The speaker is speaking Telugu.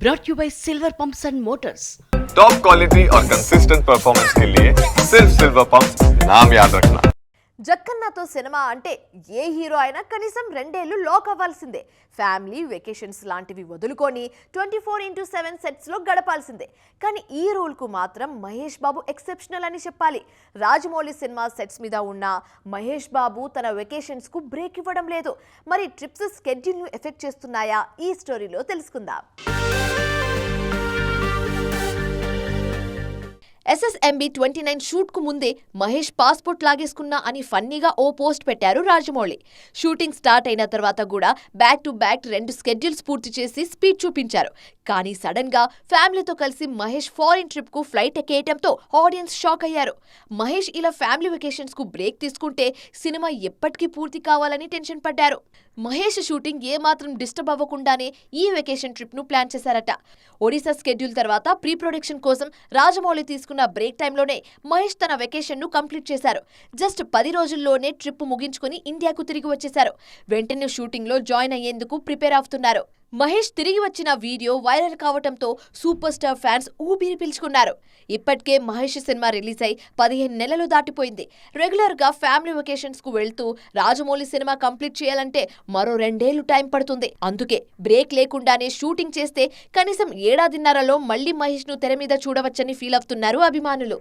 brought you by Silver Pumps and Motors. Top quality और कंसिस्टेंट परफॉर्मेंस के लिए सिर्फ सिल्वर पंप्स नाम याद रखना. జక్కన్నతో సినిమా అంటే ఏ హీరో అయినా కనీసం 2 ఏళ్లు లాక్ అవ్వాల్సిందే. ఫ్యామిలీ వెకేషన్స్ లాంటివి వదులుకొని 24/7 సెట్స్లో గడపాల్సిందే. కానీ ఈ రూల్కు మాత్రం మహేష్ బాబు ఎక్సెప్షనల్ అని చెప్పాలి. రాజమౌళి సినిమా సెట్స్ మీద ఉన్న మహేష్ బాబు తన వెకేషన్స్కు బ్రేక్ ఇవ్వడం లేదు. మరి ట్రిప్స్ స్కెడ్యూల్ను ఎఫెక్ట్ చేస్తున్నాయా? ఈ స్టోరీలో తెలుసుకుందాం. SSMB 29 షూట్ కు ముందే మహేష్ పాస్పోర్ట్ లాగేసుకున్నా అని ఫన్నీగా ఓ పోస్ట్ పెట్టారు రాజమౌళి. షూటింగ్ స్టార్ట్ అయిన తర్వాత కూడా బ్యాక్ టు బ్యాక్ 2 స్కెడ్యూల్స్ పూర్తి చేసి స్పీడ్ చూపించారు. కానీ సడన్ గా ఫ్యామిలీతో కలిసి మహేష్ ఫారిన్ ట్రిప్ కు ఫ్లైట్ ఎక్కేయటంతో ఆడియన్స్ షాక్ అయ్యారు. మహేష్ ఇలా ఫ్యామిలీ వెకేషన్స్ కు బ్రేక్ తీసుకుంటే సినిమా ఎప్పటికీ పూర్తి కావాలని టెన్షన్ పడ్డారు. మహేష్ షూటింగ్ ఏమాత్రం డిస్టర్బ్ అవ్వకుండానే ఈ వెకేషన్ ట్రిప్ ను ప్లాన్ చేశారట. ఒడిశా స్కెడ్యూల్ తర్వాత ప్రీ ప్రొడక్షన్ కోసం రాజమౌళి తీసుకున్న బ్రేక్ టైంలోనే మహేష్ తన వెకేషన్ ను కంప్లీట్ చేశారు. జస్ట్ 10 రోజుల్లోనే ట్రిప్ ముగించుకుని ఇండియాకు తిరిగి వచ్చేశారు. వెంటనే షూటింగ్ లో జాయిన్ అయ్యేందుకు ప్రిపేర్ అవుతున్నారు. మహేష్ తిరిగి వచ్చిన వీడియో వైరల్ కావటంతో సూపర్ స్టార్ ఫ్యాన్స్ ఊపిరి పీల్చుకున్నారు. ఇప్పటికే మహేష్ సినిమా రిలీజ్ అయి 15 నెలలు దాటిపోయింది. రెగ్యులర్ గా ఫ్యామిలీ వెకేషన్స్ కు వెళ్తూ రాజమౌళి సినిమా కంప్లీట్ చేయాలంటే మరో 2 ఏళ్లు టైం పడుతుంది. అందుకే బ్రేక్ లేకుండానే షూటింగ్ చేస్తే కనీసం 1.5 ఏళ్లలో మళ్లీ మహేష్ ను తెర మీద చూడవచ్చని ఫీల్ అవుతున్నారు అభిమానులు.